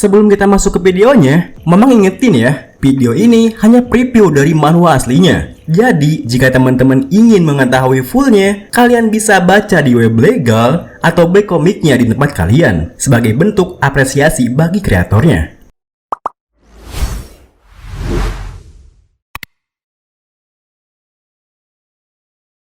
Sebelum kita masuk ke videonya, Mamang ingetin ya, video ini hanya preview dari manhwa aslinya. Jadi, jika teman-teman ingin mengetahui fullnya, kalian bisa baca di web legal atau back komiknya di tempat kalian, sebagai bentuk apresiasi bagi kreatornya.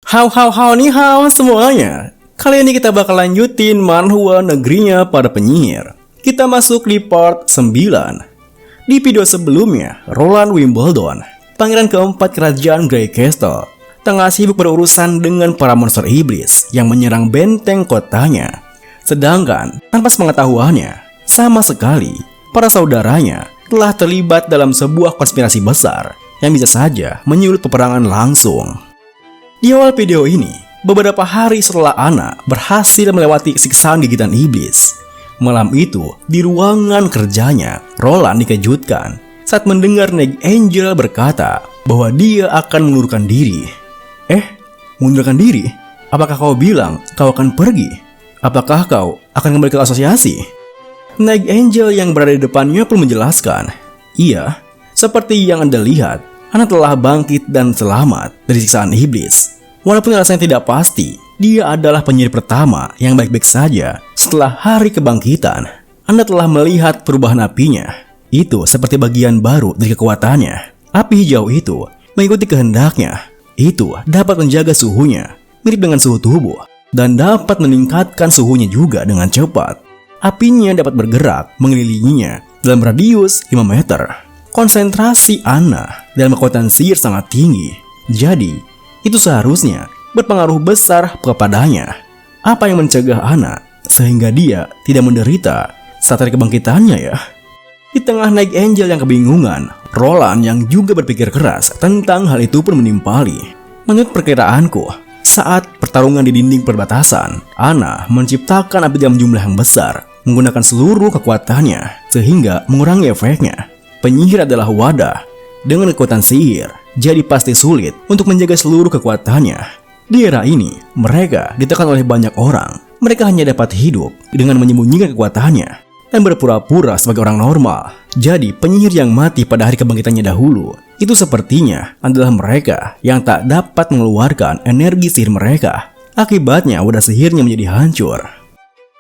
How ni how semuanya. Kali ini kita bakal lanjutin manhwa negerinya para penyihir. Kita masuk di part 9. Di video sebelumnya, Roland Wimbledon, pangeran keempat kerajaan Grey Castle, tengah sibuk berurusan dengan para monster iblis yang menyerang benteng kotanya. Sedangkan, tanpa sepengetahuannya, sama sekali, para saudaranya telah terlibat dalam sebuah konspirasi besar yang bisa saja menyulut peperangan langsung. Di awal video ini, beberapa hari setelah Anna berhasil melewati siksaan gigitan iblis, malam itu, di ruangan kerjanya, Roland dikejutkan saat mendengar Night Angel berkata bahwa dia akan mengundurkan diri. Mengundurkan diri? Apakah kau bilang kau akan pergi? Apakah kau akan kembali ke asosiasi? Night Angel yang berada di depannya pun menjelaskan, iya, seperti yang Anda lihat, Anna telah bangkit dan selamat dari siksaan iblis. Walaupun rasanya tidak pasti, dia adalah penyihir pertama yang baik-baik saja setelah hari kebangkitan. Anda telah melihat perubahan apinya. Itu seperti bagian baru dari kekuatannya. Api hijau itu mengikuti kehendaknya. Itu dapat menjaga suhunya, mirip dengan suhu tubuh, dan dapat meningkatkan suhunya juga dengan cepat. Apinya dapat bergerak mengelilinginya dalam radius 5 meter. Konsentrasi Anna dalam kekuatan sihir sangat tinggi. Jadi, itu seharusnya berpengaruh besar kepadanya. Apa yang mencegah Anna sehingga dia tidak menderita saat hari kebangkitannya ya? Di tengah Night Angel yang kebingungan, Roland yang juga berpikir keras tentang hal itu pun menimpali. Menurut perkiraanku, saat pertarungan di dinding perbatasan, Anna menciptakan api dalam jumlah yang besar, menggunakan seluruh kekuatannya sehingga mengurangi efeknya. Penyihir adalah wadah dengan kekuatan sihir, jadi pasti sulit untuk menjaga seluruh kekuatannya. Di era ini, mereka ditekan oleh banyak orang. Mereka hanya dapat hidup dengan menyembunyikan kekuatannya dan berpura-pura sebagai orang normal. Jadi, penyihir yang mati pada hari kebangkitannya dahulu, itu sepertinya adalah mereka yang tak dapat mengeluarkan energi sihir mereka. Akibatnya, wadah sihirnya menjadi hancur.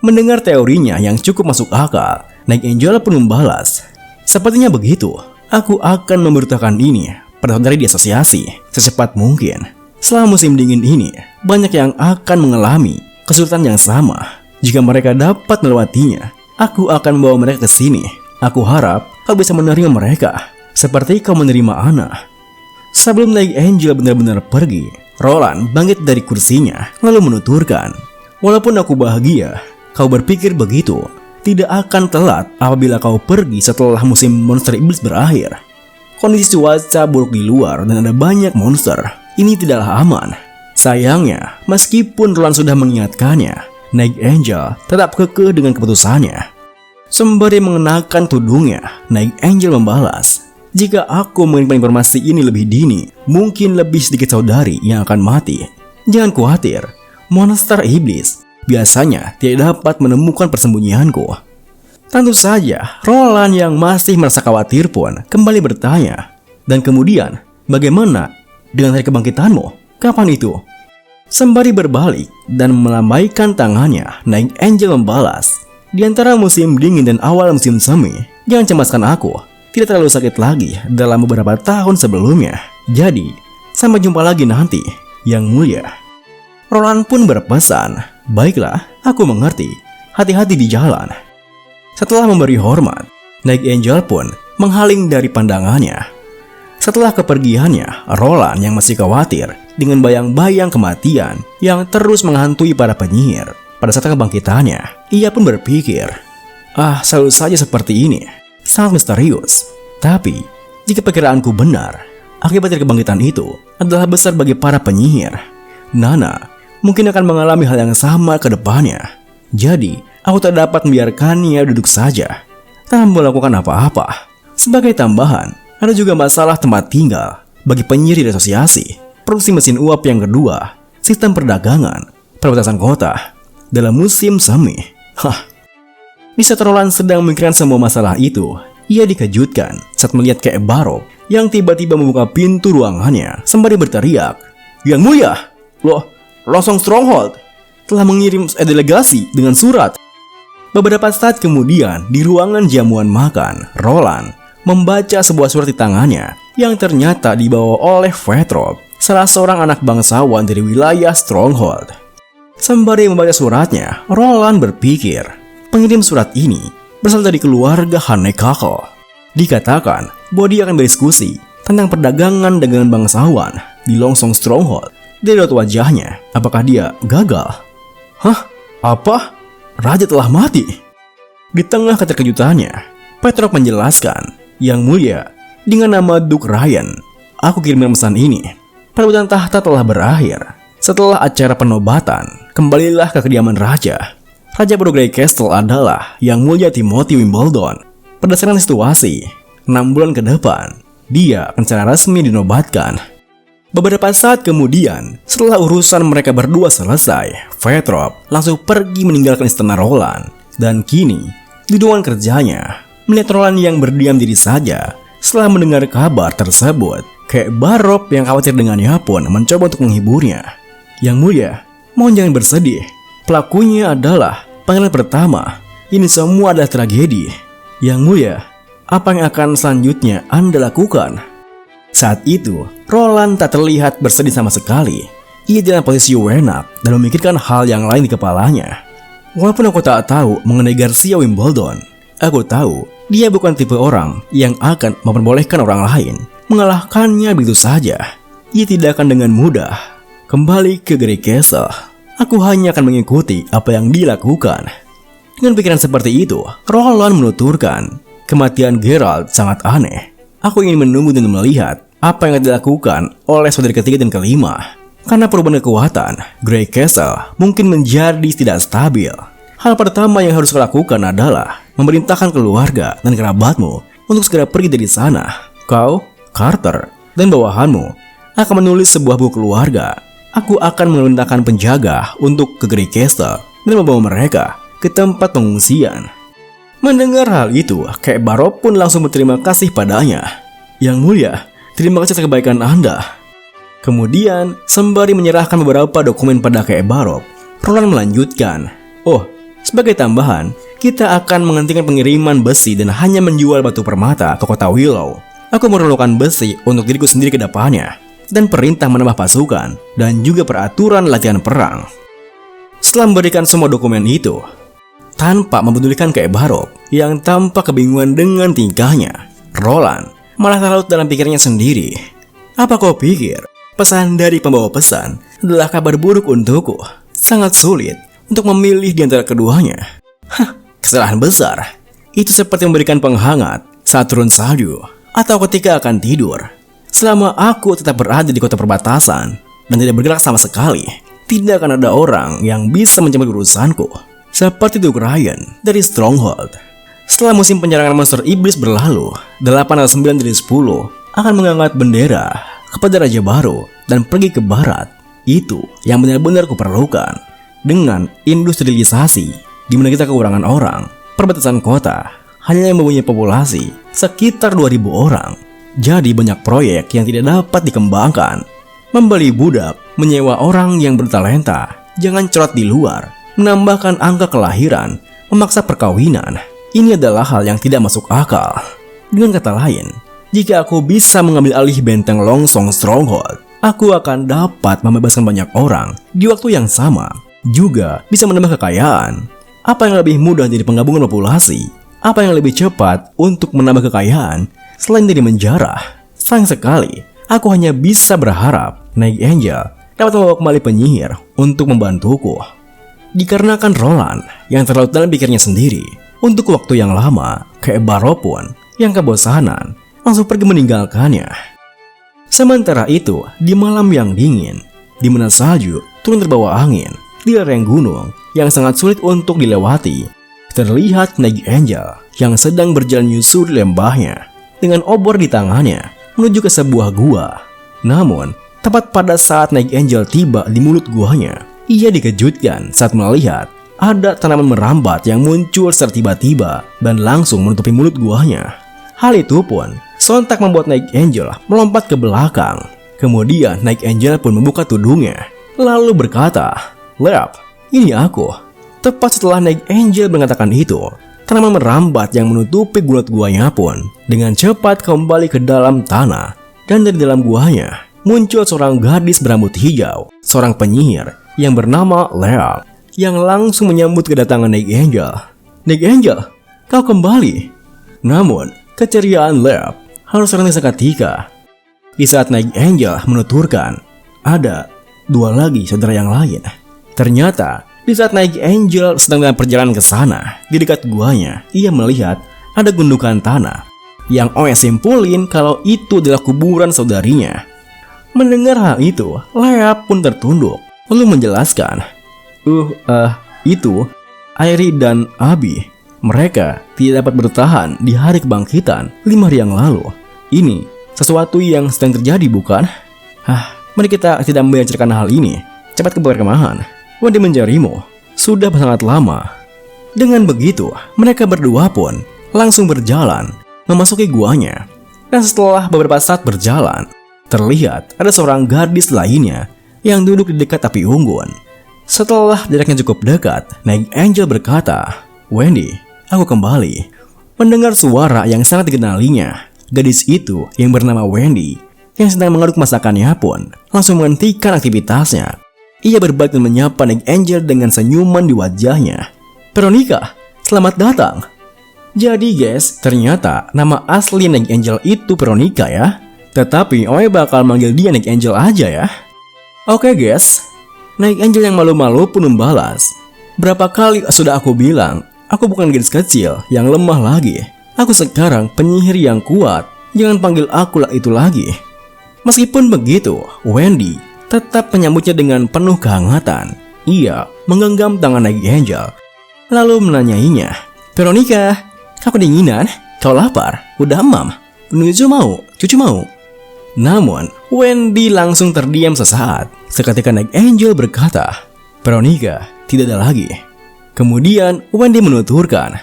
Mendengar teorinya yang cukup masuk akal, Night Angel pun membalas, sepertinya begitu. Aku akan memberitahukan ini pada saudari di asosiasi secepat mungkin. Selama musim dingin ini, banyak yang akan mengalami kesulitan yang sama. Jika mereka dapat melewatinya, aku akan membawa mereka ke sini. Aku harap kau bisa menerima mereka seperti kau menerima Anna. Sebelum Night Angel benar-benar pergi, Roland bangkit dari kursinya lalu menuturkan, walaupun aku bahagia, kau berpikir begitu. Tidak akan telat apabila kau pergi setelah musim monster iblis berakhir. Kondisi cuaca buruk di luar dan ada banyak monster. Ini tidaklah aman. Sayangnya, meskipun Roland sudah mengingatkannya, Night Angel tetap kekeh dengan keputusannya. Sembari mengenakan tudungnya, Night Angel membalas, jika aku mengirimkan informasi ini lebih dini, mungkin lebih sedikit saudari yang akan mati. Jangan khawatir, monster iblis biasanya tidak dapat menemukan persembunyianku. Tentu saja, Roland yang masih merasa khawatir pun kembali bertanya, dan kemudian, bagaimana dengan hari kebangkitanmu? Kapan itu? Sembari berbalik dan melambaikan tangannya, Night Angel membalas, di antara musim dingin dan awal musim semi, jangan cemaskan aku. Tidak terlalu sakit lagi dalam beberapa tahun sebelumnya. Jadi, sampai jumpa lagi nanti, Yang Mulia. Roland pun berpesan, baiklah, aku mengerti. Hati-hati di jalan. Setelah memberi hormat, Night Angel pun menghaling dari pandangannya. Setelah kepergiannya, Roland yang masih khawatir dengan bayang-bayang kematian yang terus menghantui para penyihir pada saat kebangkitannya, ia pun berpikir, selalu saja seperti ini, sangat misterius. Tapi, jika perkiraanku benar, akibat dari kebangkitan itu adalah besar bagi para penyihir. Nana mungkin akan mengalami hal yang sama ke depannya. Jadi, aku tak dapat membiarkannya duduk saja tanpa melakukan apa-apa. Sebagai tambahan, ada juga masalah tempat tinggal bagi penyihir di asosiasi, produksi mesin uap yang kedua, sistem perdagangan, perbatasan kota, dalam musim semi. Di saat Roland sedang memikirkan semua masalah itu, ia dikejutkan saat melihat Kek Barok yang tiba-tiba membuka pintu ruangannya sembari berteriak, "Yang Mulia, Longsong Stronghold telah mengirim delegasi dengan surat." Beberapa saat kemudian, di ruangan jamuan makan, Roland membaca sebuah surat di tangannya yang ternyata dibawa oleh Vetrov, salah seorang anak bangsawan dari wilayah Stronghold. Sembari membaca suratnya, Roland berpikir, pengirim surat ini berasal dari keluarga Hanekako. Dikatakan bahwa dia akan berdiskusi tentang perdagangan dengan bangsawan di Longsong Stronghold. Dari raut wajahnya, apakah dia gagal? Hah? Apa? Raja telah mati? Di tengah keterkejutannya, Petrov menjelaskan, "Yang Mulia, dengan nama Duke Ryan, aku kirimkan pesan ini. Perebutan tahta telah berakhir. Setelah acara penobatan, kembalilah ke kediaman raja. Raja baru Grey Castle adalah Yang Mulia Timothy Wimbledon. Berdasarkan situasi, 6 bulan ke depan, dia akan secara resmi dinobatkan." Beberapa saat kemudian, setelah urusan mereka berdua selesai, Vetrov langsung pergi meninggalkan istana Roland. Dan kini, di ruangan kerjanya, melihat Roland yang berdiam diri saja. Setelah mendengar kabar tersebut, Kek Barok yang khawatir dengannya pun mencoba untuk menghiburnya. "Yang Mulia, mohon jangan bersedih. Pelakunya adalah pangeran pertama. Ini semua adalah tragedi. Yang Mulia, apa yang akan selanjutnya Anda lakukan?" Saat itu, Roland tak terlihat bersedih sama sekali. Ia dalam posisi enak dan memikirkan hal yang lain di kepalanya. Walaupun aku tak tahu mengenai Garcia Wimbledon, aku tahu dia bukan tipe orang yang akan memperbolehkan orang lain mengalahkannya begitu saja. Ia tidak akan dengan mudah kembali ke Grey Castle. Aku hanya akan mengikuti apa yang dilakukan. Dengan pikiran seperti itu, Roland menuturkan, "Kematian Geralt sangat aneh. Aku ingin menunggu dan melihat apa yang dilakukan oleh saudari ketiga dan kelima. Karena perubahan kekuatan, Grey Castle mungkin menjadi tidak stabil. Hal pertama yang harus kau lakukan adalah memerintahkan keluarga dan kerabatmu untuk segera pergi dari sana. Kau, Carter, dan bawahanmu akan menulis sebuah buku keluarga. Aku akan memerintahkan penjaga untuk ke Grey Castle dan membawa mereka ke tempat pengungsian." Mendengar hal itu, Kek Barok pun langsung berterima kasih padanya. "Yang Mulia, terima kasih atas kebaikan Anda." Kemudian, sembari menyerahkan beberapa dokumen pada Kek Barok, Roland melanjutkan, "Oh, sebagai tambahan, kita akan menghentikan pengiriman besi dan hanya menjual batu permata ke kota Willow. Aku memerlukan besi untuk diriku sendiri ke depannya, dan perintah menambah pasukan, dan juga peraturan latihan perang." Setelah memberikan semua dokumen itu, tanpa mempedulikan Kek Barok yang tampak kebingungan dengan tingkahnya, Roland malah terlalu dalam pikirnya sendiri. "Apa kau pikir pesan dari pembawa pesan adalah kabar buruk untukku? Sangat sulit untuk memilih di antara keduanya. Kesalahan besar. Itu seperti memberikan penghangat saat turun salju atau ketika akan tidur. Selama aku tetap berada di kota perbatasan dan tidak bergerak sama sekali, tidak akan ada orang yang bisa mencampuri urusanku. Seperti Duke Ryan dari Stronghold. Setelah musim penyerangan monster iblis berlalu, 8 atau 9 dari 10 akan mengangkat bendera kepada Raja Baru dan pergi ke barat. Itu yang benar-benar kuperlukan. Dengan industrialisasi, di mana kita kekurangan orang, perbatasan kota hanya yang mempunyai populasi sekitar 2.000 orang. Jadi banyak proyek yang tidak dapat dikembangkan. Membeli budak, menyewa orang yang bertalenta, jangan cerot di luar, menambahkan angka kelahiran, memaksa perkawinan. Ini adalah hal yang tidak masuk akal. Dengan kata lain, jika aku bisa mengambil alih benteng Longsong Stronghold, aku akan dapat membebaskan banyak orang di waktu yang sama. Juga bisa menambah kekayaan. Apa yang lebih mudah dari penggabungan populasi? Apa yang lebih cepat untuk menambah kekayaan selain dari menjarah? Sayang sekali, aku hanya bisa berharap Night Angel dapat membawa kembali penyihir untuk membantuku. Dikarenakan Roland yang terlalu dalam pikirnya sendiri, untuk waktu yang lama, Kek Barok pun yang kebosanan langsung pergi meninggalkannya. Sementara itu, di malam yang dingin, di mana salju turun terbawa angin, di lereng gunung yang sangat sulit untuk dilewati, terlihat Night Angel yang sedang berjalan nyusur di lembahnya dengan obor di tangannya menuju ke sebuah gua. Namun, tepat pada saat Night Angel tiba di mulut guanya, ia dikejutkan saat melihat ada tanaman merambat yang muncul secara tiba-tiba dan langsung menutupi mulut guanya. Hal itu pun sontak membuat Night Angel melompat ke belakang. Kemudian Night Angel pun membuka tudungnya, lalu berkata, "Lep, ini aku." Tepat setelah Night Angel mengatakan itu, tanaman merambat yang menutupi mulut guanya pun dengan cepat kembali ke dalam tanah. Dan dari dalam guanya muncul seorang gadis berambut hijau, seorang penyihir yang bernama Lea, yang langsung menyambut kedatangan Night Angel. "Night Angel, kau kembali." Namun, keceriaan Lea harus terhenti seketika di saat Night Angel menuturkan ada 2 lagi saudara yang lain. Ternyata, di saat Night Angel sedang dalam perjalanan ke sana, di dekat guanya, ia melihat ada gundukan tanah yang Oe simpulin kalau itu adalah kuburan saudarinya. Mendengar hal itu, Lea pun tertunduk lalu menjelaskan, itu Airi dan Abi. Mereka tidak dapat bertahan di hari kebangkitan 5 hari yang lalu. Ini sesuatu yang sedang terjadi, bukan? Mari kita tidak membicarakan hal ini. Cepat ke perkemahan. Wendy mencarimu sudah sangat lama. Dengan begitu, mereka berdua pun langsung berjalan memasuki guanya. Dan setelah beberapa saat berjalan, terlihat ada seorang gadis lainnya yang duduk di dekat api unggun. Setelah jaraknya cukup dekat, Night Angel berkata, "Wendy, aku kembali." Mendengar suara yang sangat dikenalinya, gadis itu yang bernama Wendy yang sedang mengaduk masakannya pun langsung menghentikan aktivitasnya. Ia berbalik dan menyapa Night Angel dengan senyuman di wajahnya. "Veronica, selamat datang." Jadi guys, ternyata nama asli Night Angel itu Veronica ya. Tetapi Oe bakal manggil dia Night Angel aja ya. Oke guys, Night Angel yang malu-malu pun membalas, "Berapa kali sudah aku bilang, aku bukan gadis kecil yang lemah lagi. Aku sekarang penyihir yang kuat. Jangan panggil aku itu lagi." Meskipun begitu, Wendy tetap menyambutnya dengan penuh kehangatan. Ia menggenggam tangan Night Angel, lalu menanyainya, "Veronica, kau kedinginan? Kau lapar? Udah emam? Cucu mau?" Namun, Wendy langsung terdiam sesaat. Seketika Night Angel berkata, "Veronica, tidak ada lagi." Kemudian, Wendy menuturkan,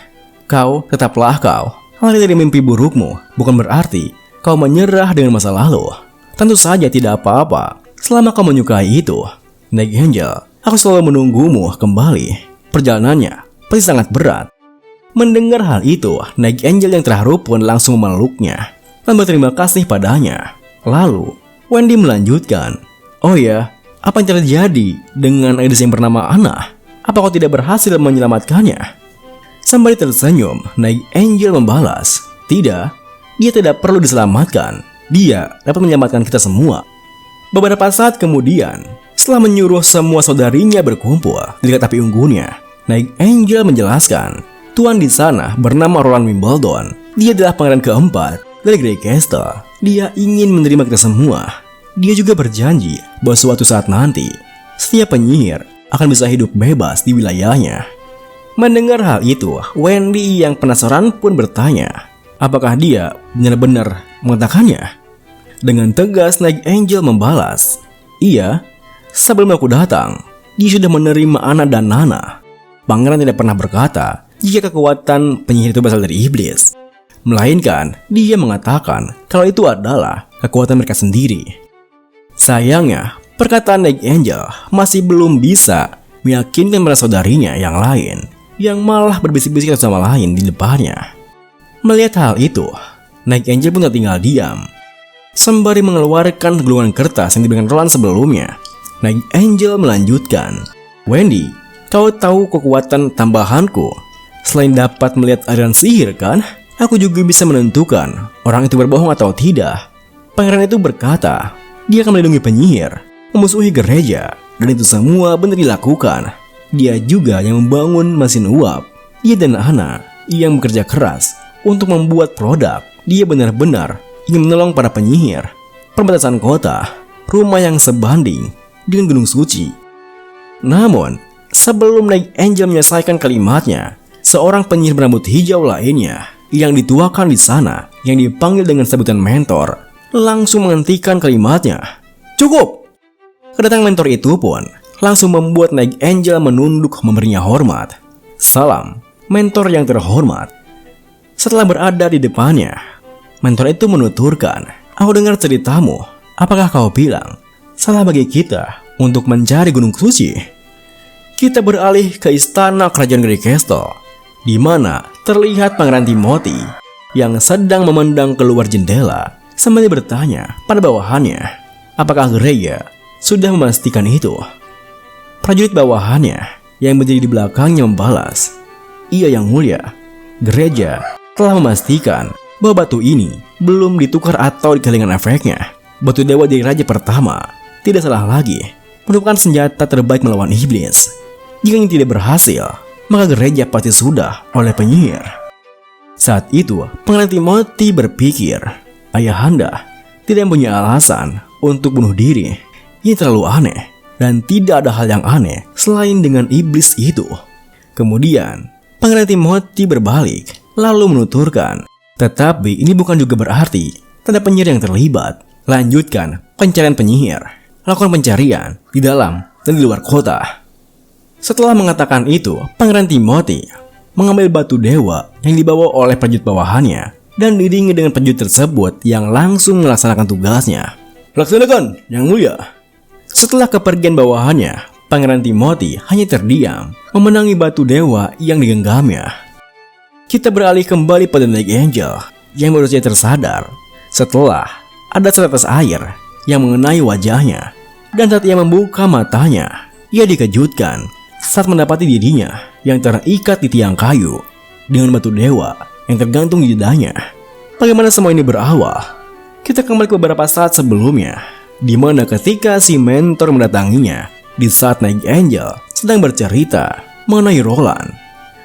"Kau tetaplah kau. Lari dari mimpi burukmu bukan berarti kau menyerah dengan masa lalu. Tentu saja tidak apa-apa selama kau menyukai itu. Night Angel, aku selalu menunggumu kembali. Perjalanannya pasti sangat berat." Mendengar hal itu, Night Angel yang terharu pun langsung memeluknya dan berterima kasih padanya. Lalu, Wendy melanjutkan, "Oh ya, apa yang terjadi dengan gadis yang bernama Anna? Apa kau tidak berhasil menyelamatkannya?" Sembari tersenyum, Night Angel membalas, "Tidak, dia tidak perlu diselamatkan. Dia dapat menyelamatkan kita semua." Beberapa saat kemudian, setelah menyuruh semua saudarinya berkumpul di dekat api unggunnya, Night Angel menjelaskan, tuan di sana bernama Roland Wimbledon. Dia adalah pangeran keempat dari Grey Castle. Dia ingin menerima kita semua. Dia juga berjanji bahwa suatu saat nanti, setiap penyihir akan bisa hidup bebas di wilayahnya. Mendengar hal itu, Wendy yang penasaran pun bertanya, apakah dia benar-benar mengatakannya? Dengan tegas Night Angel membalas, "Iya, sebelum aku datang, dia sudah menerima Anna dan Nana." Pangeran tidak pernah berkata jika kekuatan penyihir itu berasal dari iblis, melainkan dia mengatakan kalau itu adalah kekuatan mereka sendiri. Sayangnya, perkataan Night Angel masih belum bisa meyakinkan para saudarinya yang lain, yang malah berbisik-bisik satu sama lain di depannya. Melihat hal itu, Night Angel pun tak tinggal diam. Sembari mengeluarkan gulungan kertas yang diberikan Roland sebelumnya, Night Angel melanjutkan, "Wendy, kau tahu kekuatan tambahanku? Selain dapat melihat aliran sihir kan? Aku juga bisa menentukan orang itu berbohong atau tidak." Pangeran itu berkata, dia akan melindungi penyihir, memusuhi gereja, dan itu semua benar dilakukan. Dia juga yang membangun mesin uap. Dia dan Anna yang bekerja keras untuk membuat produk. Dia benar-benar ingin menolong para penyihir. Perbatasan kota, rumah yang sebanding dengan Gunung Suci. Namun, sebelum Night Angel menyelesaikan kalimatnya, seorang penyihir berambut hijau lainnya yang dituakan di sana, yang dipanggil dengan sebutan mentor, langsung menghentikan kalimatnya. "Cukup!" Kedatangan mentor itu pun langsung membuat Night Angel menunduk memberinya hormat. "Salam, mentor yang terhormat." Setelah berada di depannya, mentor itu menuturkan, "Aku dengar ceritamu. Apakah kau bilang salah bagi kita untuk mencari Gunung Suci?" Kita beralih ke istana kerajaan Grey Castle, di mana terlihat Pangeran Timothy yang sedang memandang keluar jendela sambil bertanya pada bawahannya, apakah Greya sudah memastikan itu. Prajurit bawahannya yang berdiri di belakangnya membalas, "Iya yang mulia, gereja telah memastikan bahwa batu ini belum ditukar atau dikelingan efeknya. Batu dewa dari raja pertama tidak salah lagi merupakan senjata terbaik melawan iblis. Jika ini tidak berhasil, maka gereja pasti sudah oleh penyihir." Saat itu, Pangeran Timothy berpikir, ayahanda tidak punya alasan untuk bunuh diri. Ini terlalu aneh, dan tidak ada hal yang aneh selain dengan iblis itu. Kemudian, Pangeran Timothy berbalik, lalu menuturkan, "Tetapi ini bukan juga berarti tanda penyihir yang terlibat. Lanjutkan pencarian penyihir. Lakukan pencarian di dalam dan di luar kota." Setelah mengatakan itu, Pangeran Timothy mengambil batu dewa yang dibawa oleh prajurit bawahannya dan diiringi dengan prajurit tersebut yang langsung melaksanakan tugasnya. "Laksanakan, yang mulia." Setelah kepergian bawahannya, Pangeran Timothy hanya terdiam memenangi batu dewa yang digenggamnya. Kita beralih kembali pada Night Angel yang baru saja tersadar setelah ada setetes air yang mengenai wajahnya, dan saat ia membuka matanya, ia dikejutkan saat mendapati dirinya yang terikat di tiang kayu dengan batu dewa yang tergantung di dadanya. Bagaimana semua ini berawal? Kita kembali ke beberapa saat sebelumnya, di mana ketika si mentor mendatanginya di saat Night Angel sedang bercerita mengenai Roland.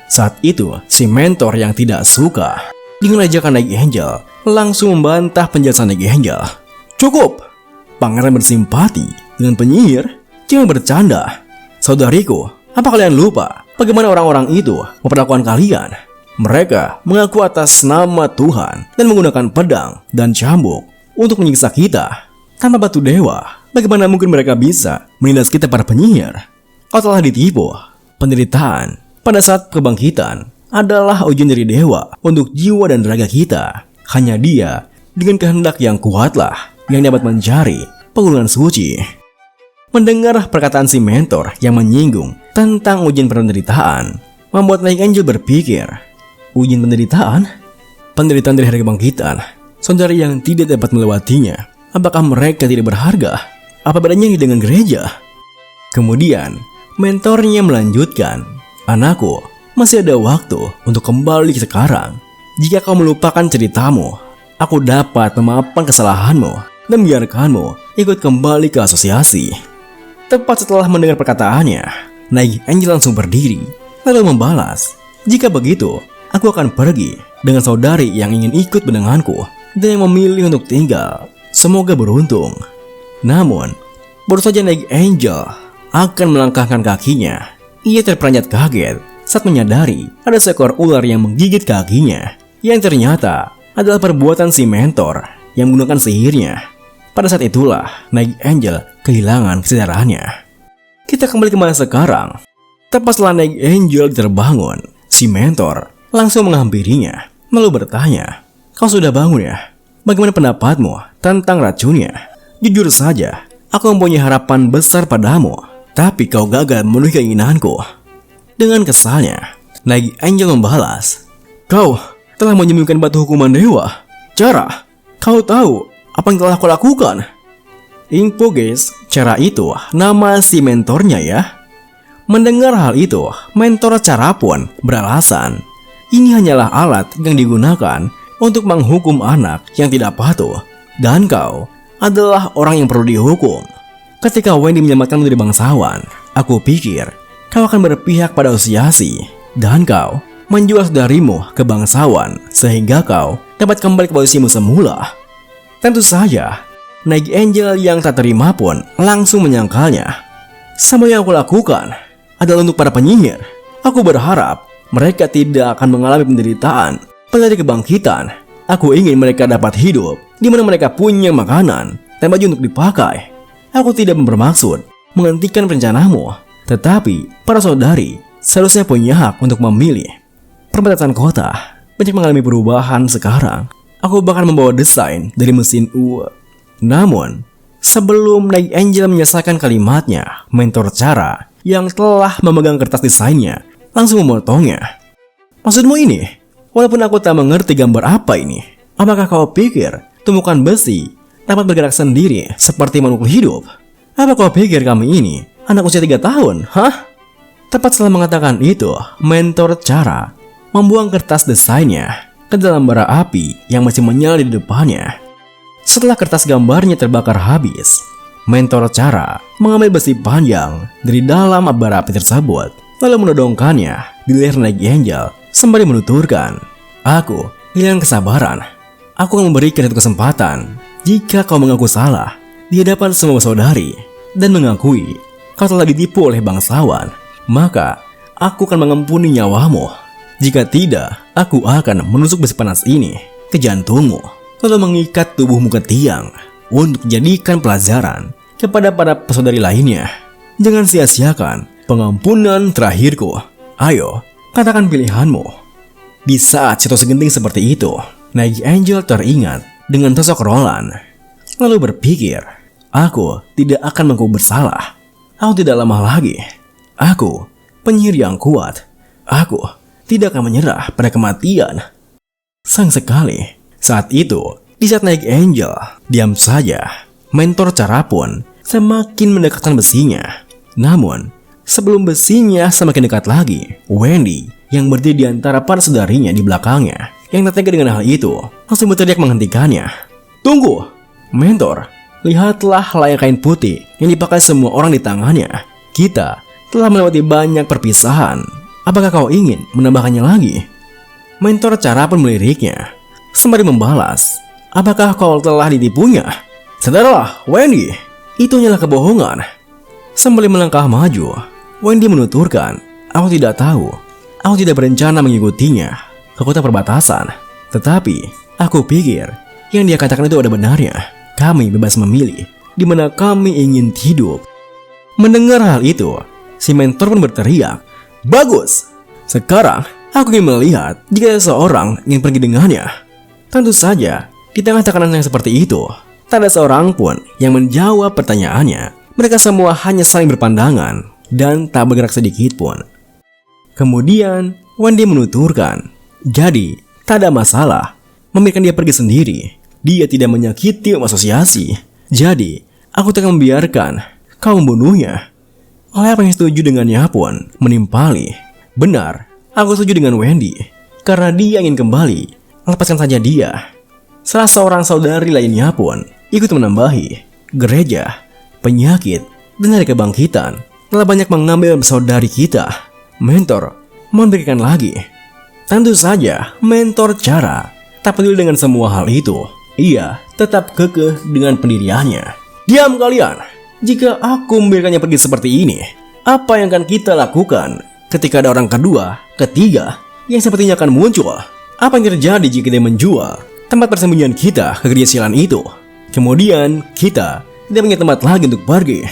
Saat itu, si mentor yang tidak suka dengan ajakan Night Angel langsung membantah penjelasan Night Angel. "Cukup! Pangeran bersimpati dengan penyihir? Jangan bercanda. Saudariku, apa kalian lupa bagaimana orang-orang itu memperlakukan kalian? Mereka mengaku atas nama Tuhan dan menggunakan pedang dan cambuk untuk menyiksa kita. Tanpa batu dewa, bagaimana mungkin mereka bisa menindas kita para penyihir? Kau telah ditipu. Penderitaan pada saat kebangkitan adalah ujian dari dewa untuk jiwa dan raga kita. Hanya dia dengan kehendak yang kuatlah yang dapat mencari pengulungan suci." Mendengar perkataan si mentor yang menyinggung tentang ujian penderitaan, membuat Night Angel berpikir, ujian penderitaan? Penderitaan dari hari kebangkitan, saudara yang tidak dapat melewatinya, apakah mereka tidak berharga? Apa bedanya ini dengan gereja? Kemudian, mentornya melanjutkan, "Anakku, masih ada waktu untuk kembali sekarang. Jika kau melupakan ceritamu, aku dapat memaafkan kesalahanmu dan biarkanmu ikut kembali ke asosiasi." Tepat setelah mendengar perkataannya, Night Angel langsung berdiri, lalu membalas, "Jika begitu, aku akan pergi dengan saudari yang ingin ikut denganku dan yang memilih untuk tinggal. Semoga beruntung." Namun, baru saja Night Angel akan melangkahkan kakinya, ia terperanjat kaget saat menyadari ada seekor ular yang menggigit kakinya, yang ternyata adalah perbuatan si mentor yang menggunakan sihirnya. Pada saat itulah Night Angel kehilangan kesadarannya. Kita kembali ke masa sekarang. Tepat setelah Night Angel terbangun, si mentor langsung menghampirinya lalu bertanya, "Kau sudah bangun ya? Bagaimana pendapatmu tentang racunnya? Jujur saja, aku mempunyai harapan besar padamu, tapi kau gagal memenuhi keinginanku." Dengan kesalnya, Night Angel membalas, "Kau telah menyembunyikan batu hukuman dewa. Cara, kau tahu apa yang telah kau lakukan?" Info guys, cara itu nama si mentornya ya. Mendengar hal itu, mentor cara pun beralasan, ini hanyalah alat yang digunakan untuk menghukum anak yang tidak patuh, dan kau adalah orang yang perlu dihukum. Ketika Wendy menyelamatkanmu dari bangsawan, aku pikir kau akan berpihak pada asosiasi, dan kau menjual saudarimu ke bangsawan sehingga kau dapat kembali ke posisimu semula. Tentu saja, Night Angel yang tak terima pun langsung menyangkalnya. Semua yang aku lakukan adalah untuk para penyihir. Aku berharap mereka tidak akan mengalami penderitaan pada hari kebangkitan. Aku ingin mereka dapat hidup di mana mereka punya makanan dan baju untuk dipakai. Aku tidak bermaksud menghentikan rencanamu. Tetapi para saudari seharusnya punya hak untuk memilih. Perbatasan kota banyak mengalami perubahan sekarang. Aku bahkan membawa desain dari mesin U. Namun, sebelum Night Angel menyelesaikan kalimatnya, mentor Cara yang telah memegang kertas desainnya langsung memotongnya. Maksudmu ini? Walaupun aku tak mengerti gambar apa ini, apakah kau pikir tumpukan besi dapat bergerak sendiri seperti makhluk hidup? Apa kau pikir kami ini anak usia 3 tahun? Hah? Tepat setelah mengatakan itu, mentor Cara membuang kertas desainnya ke dalam bara api yang masih menyala di depannya. Setelah kertas gambarnya terbakar habis, mentor Cara mengambil besi panjang dari dalam bara api tersebut, lalu menodongkannya di leher Night Angel sembari menuturkan, "Aku kehilangan kesabaran. Aku akan memberikan satu kesempatan. Jika kau mengaku salah di hadapan semua saudari dan mengakui kau telah ditipu oleh bangsawan, maka aku akan mengampuni nyawamu. Jika tidak, aku akan menusuk besi panas ini ke jantungmu, lalu mengikat tubuhmu ke tiang untuk dijadikan pelajaran kepada para saudari lainnya. Jangan sia-siakan pengampunan terakhirku. Ayo, katakan pilihanmu." Di saat situasi genting seperti itu, Night Angel teringat dengan sosok Roland, lalu berpikir, "Aku tidak akan mengaku bersalah. Aku tidak lama lagi. Aku penyihir yang kuat. Aku tidak akan menyerah pada kematian." Sayang sekali, saat itu, di saat Night Angel diam saja, mentor Cara pun semakin mendekatkan besinya. Namun, sebelum besinya semakin dekat lagi, Wendy yang berdiri di antara para saudarinya di belakangnya, yang tak tega dengan hal itu, langsung berteriak menghentikannya. "Tunggu, mentor, lihatlah layar kain putih yang dipakai semua orang di tangannya. Kita telah melewati banyak perpisahan. Apakah kau ingin menambahkannya lagi?" Mentor Cara pun meliriknya, sembari membalas, "Apakah kau telah ditipunya? Sadarlah, Wendy, itu hanyalah kebohongan." Sembari melangkah maju, Wendy menuturkan, "Aku tidak tahu. Aku tidak berencana mengikutinya ke kota perbatasan. Tetapi, aku pikir yang dia katakan itu ada benarnya. Kami bebas memilih di mana kami ingin hidup." Mendengar hal itu, si mentor pun berteriak, "Bagus! Sekarang aku ingin melihat jika seseorang ingin pergi dengannya." Tentu saja, di tengah tekanan yang seperti itu, tak ada seorang pun yang menjawab pertanyaannya. Mereka semua hanya saling berpandangan dan tak bergerak sedikit pun. Kemudian, Wendy menuturkan, "Jadi, tak ada masalah membiarkan dia pergi sendiri. Dia tidak menyakiti asosiasi. Jadi, aku tak akan membiarkan kau membunuhnya." Oleh apa yang setuju dengannya pun menimpali. "Benar, aku setuju dengan Wendy. Karena dia ingin kembali, lepaskan saja dia." Salah seorang saudari lainnya pun ikut menambahi, "Gereja, penyakit, dan hari kebangkitan telah banyak mengambil saudari kita. Mentor, mohon berikan lagi." Tentu saja, mentor Cara tak peduli dengan semua hal itu. Ia tetap kekeh dengan pendiriannya. "Diam kalian! Jika aku membiarkannya pergi seperti ini, apa yang akan kita lakukan ketika ada orang kedua, ketiga yang sepertinya akan muncul? Apa yang terjadi jika dia menjual tempat persembunyian kita ke gereja sialan itu? Kemudian kita tidak punya tempat lagi untuk pergi."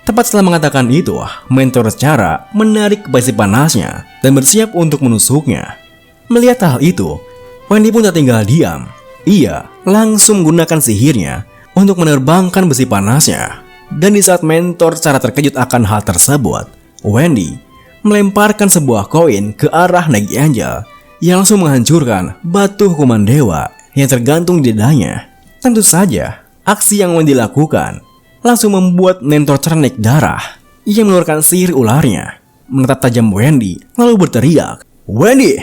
Tepat setelah mengatakan itu, mentor Cara menarik besi panasnya dan bersiap untuk menusuknya. Melihat hal itu, Wendy pun tak tinggal diam. Ia langsung menggunakan sihirnya untuk menerbangkan besi panasnya. Dan di saat mentor Cara terkejut akan hal tersebut, Wendy melemparkan sebuah koin ke arah Night Angel yang langsung menghancurkan batu hukuman dewa yang tergantung di dadanya. Tentu saja, aksi yang Wendy lakukan langsung membuat mentor Cara naik darah. Ia mengeluarkan sihir ularnya, menatap tajam Wendy, lalu berteriak, "Wendy,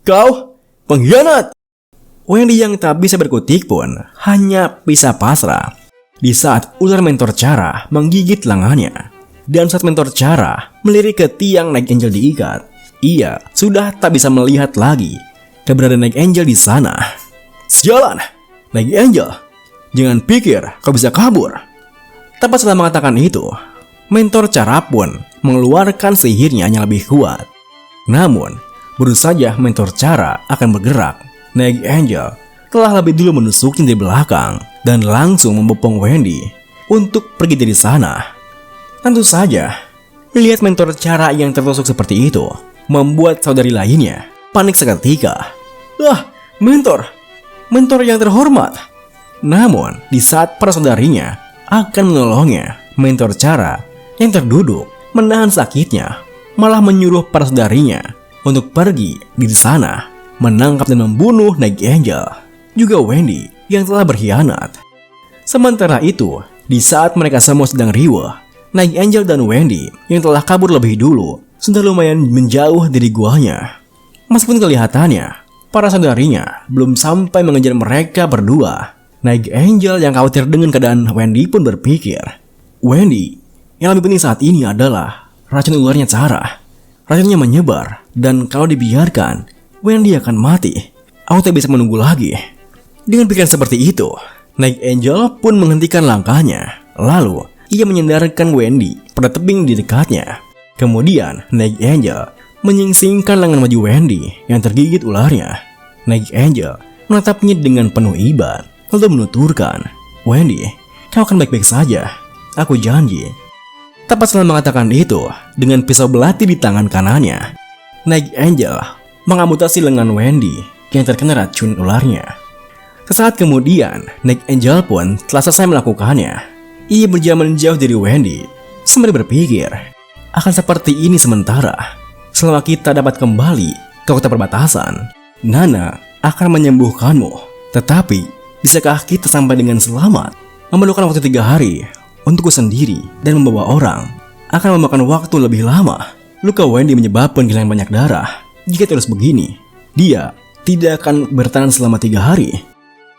kau pengkhianat!" Wendy yang tak bisa berkutik pun hanya bisa pasrah. Di saat ular mentor Cara menggigit lengannya, dan saat mentor Cara melirik ke tiang Night Angel diikat, ia sudah tak bisa melihat lagi keberadaan Night Angel di sana. "Sialan, Night Angel, jangan pikir kau bisa kabur." Tepat setelah mengatakan itu, mentor Cara pun mengeluarkan sihirnya yang lebih kuat. Namun, baru saja mentor Cara akan bergerak, Night Angel telah lebih dulu menusuknya dari belakang dan langsung membopong Wendy untuk pergi dari sana. Tentu saja, melihat mentor cara yang tertusuk seperti itu membuat saudari lainnya panik seketika. Wah, mentor yang terhormat. Namun, di saat para saudarinya akan menolongnya, mentor cara yang terduduk menahan sakitnya, malah menyuruh para saudarinya untuk pergi di sana, menangkap dan membunuh Night Angel, juga Wendy yang telah berkhianat. Sementara itu, di saat mereka semua sedang riweuh, Night Angel dan Wendy yang telah kabur lebih dulu sudah lumayan menjauh dari guanya. Meskipun kelihatannya para saudarinya belum sampai mengejar mereka berdua, Night Angel yang khawatir dengan keadaan Wendy pun berpikir, Wendy, yang lebih penting saat ini adalah racun ularnya Cara. Racunnya menyebar, dan kalau dibiarkan, Wendy akan mati. Aku tak bisa menunggu lagi. Dengan pikiran seperti itu, Night Angel pun menghentikan langkahnya. Lalu, ia menyandarkan Wendy pada tebing di dekatnya. Kemudian, Night Angel menyingsingkan lengan maju Wendy yang tergigit ularnya. Night Angel menatapnya dengan penuh iba, lalu menuturkan, Wendy, kau akan baik-baik saja. Aku janji. Tepat setelah mengatakan itu, dengan pisau belati di tangan kanannya, Night Angel mengamputasi lengan Wendy yang terkena racun ularnya. Sesaat kemudian, Night Angel pun telah selesai melakukannya. Ia berjalan menjauh dari Wendy, sembari berpikir, akan seperti ini sementara. Selama kita dapat kembali ke kota perbatasan, Nana akan menyembuhkanmu. Tetapi, bisakah kita sampai dengan selamat? Memerlukan waktu 3 hari untukku sendiri dan membawa orang akan memakan waktu lebih lama. Luka Wendy menyebabkan kehilangan banyak darah. Jika terus begini, dia tidak akan bertahan selama 3 hari.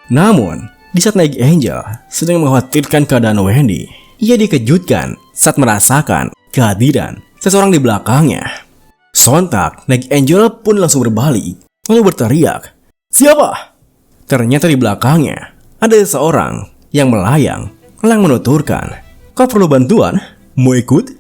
Namun, di saat Night Angel sedang mengkhawatirkan keadaan Wendy, ia dikejutkan saat merasakan kehadiran seseorang di belakangnya. Sontak, Night Angel pun langsung berbalik, lalu berteriak, "Siapa?" Ternyata di belakangnya ada seseorang yang melayang menuturkan, "Kau perlu bantuan? Mau ikut?"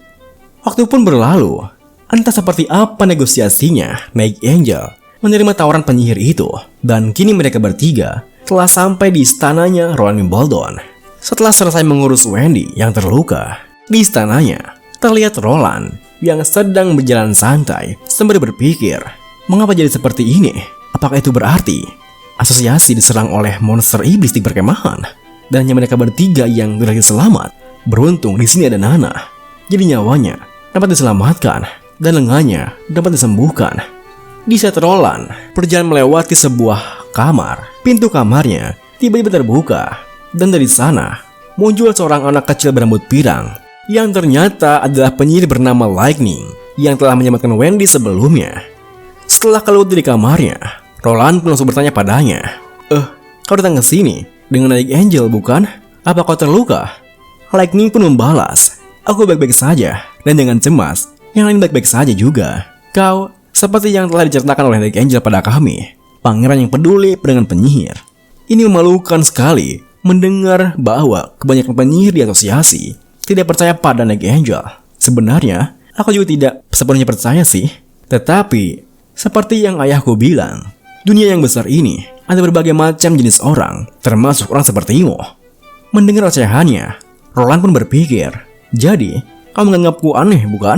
Waktu pun berlalu. Entah seperti apa negosiasinya, Night Angel menerima tawaran penyihir itu, dan kini mereka bertiga telah sampai di istananya Roland Wimbledon. Setelah selesai mengurus Wendy yang terluka, di istananya terlihat Roland yang sedang berjalan santai sembari berpikir, mengapa jadi seperti ini? Apakah itu berarti asosiasi diserang oleh monster iblis di perkemahan? Dan hanya mereka bertiga yang berakhir selamat. Beruntung di sini ada Nana. Jadi nyawanya dapat diselamatkan dan lengannya dapat disembuhkan. Di saat Roland berjalan melewati sebuah kamar, pintu kamarnya tiba-tiba terbuka, dan dari sana muncul seorang anak kecil berambut pirang yang ternyata adalah penyihir bernama Lightning yang telah menyelamatkan Wendy sebelumnya. Setelah keluar dari kamarnya, Roland pun langsung bertanya padanya, kau datang ke sini dengan Night Angel bukan? Apa kau terluka?" Lightning pun membalas, "Aku baik-baik saja." Dan dengan cemas, yang lain baik-baik saja juga. "Kau seperti yang telah diceritakan oleh Night Angel pada kami, pangeran yang peduli dengan penyihir." Ini memalukan sekali mendengar bahwa kebanyakan penyihir di asosiasi tidak percaya pada Night Angel. Sebenarnya, aku juga tidak sepenuhnya percaya sih. Tetapi, seperti yang ayahku bilang, dunia yang besar ini ada berbagai macam jenis orang, termasuk orang sepertimu. Mendengar ocehannya, Roland pun berpikir, jadi kau menganggapku aneh bukan?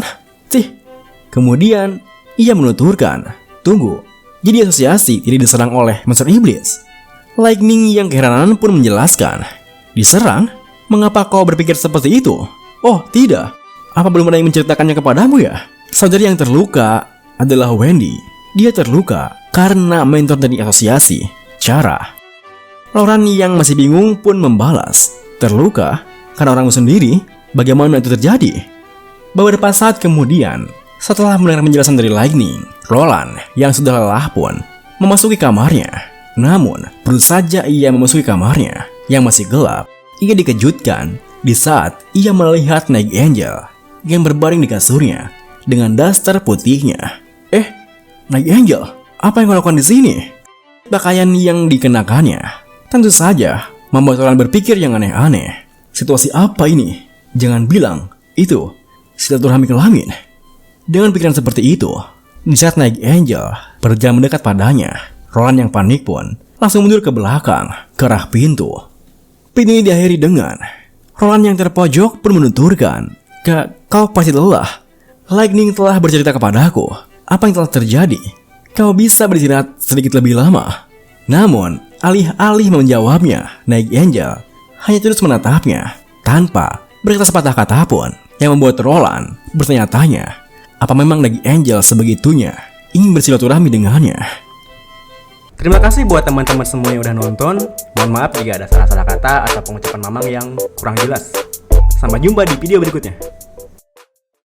Kemudian ia menuturkan, tunggu, jadi asosiasi tidak diserang oleh monster iblis? Lightning yang keheranan pun menjelaskan, diserang? Mengapa kau berpikir seperti itu? Oh tidak, apa belum ada yang menceritakannya kepadamu ya? Saudari yang terluka adalah Wendy. Dia terluka karena mentor dari asosiasi Cara. Laurent yang masih bingung pun membalas, terluka karena orangmu sendiri? Bagaimana itu terjadi? Beberapa saat kemudian, setelah mendengar penjelasan dari Lightning, Roland yang sudah lelah pun memasuki kamarnya. Namun, baru saja ia memasuki kamarnya yang masih gelap, ia dikejutkan di saat ia melihat Night Angel yang berbaring di kasurnya dengan daster putihnya. Night Angel, apa yang kau lakukan di sini? Pakaian yang dikenakannya tentu saja membuat orang berpikir yang aneh-aneh. Situasi apa ini? Jangan bilang itu silaturahmi kelamin. Dengan pikiran seperti itu, di saat Night Angel berjalan mendekat padanya, Roland yang panik pun langsung mundur ke belakang ke arah pintu. Pintu ini diakhiri dengan Roland yang terpojok pun menuturkan, Kau pasti lelah. Lightning telah bercerita kepadaku apa yang telah terjadi. Kau bisa beristirahat sedikit lebih lama. Namun, alih-alih menjawabnya, Night Angel hanya terus menatapnya tanpa berkata sepatah kata pun, yang membuat Roland bertanya-tanya, apa memang Night Angel sebegitunya ingin bersilaturahmi dengannya. Terima kasih buat teman-teman semua yang udah nonton. Mohon maaf jika ada salah-salah kata atau pengucapan Mamang yang kurang jelas. Sampai jumpa di video berikutnya.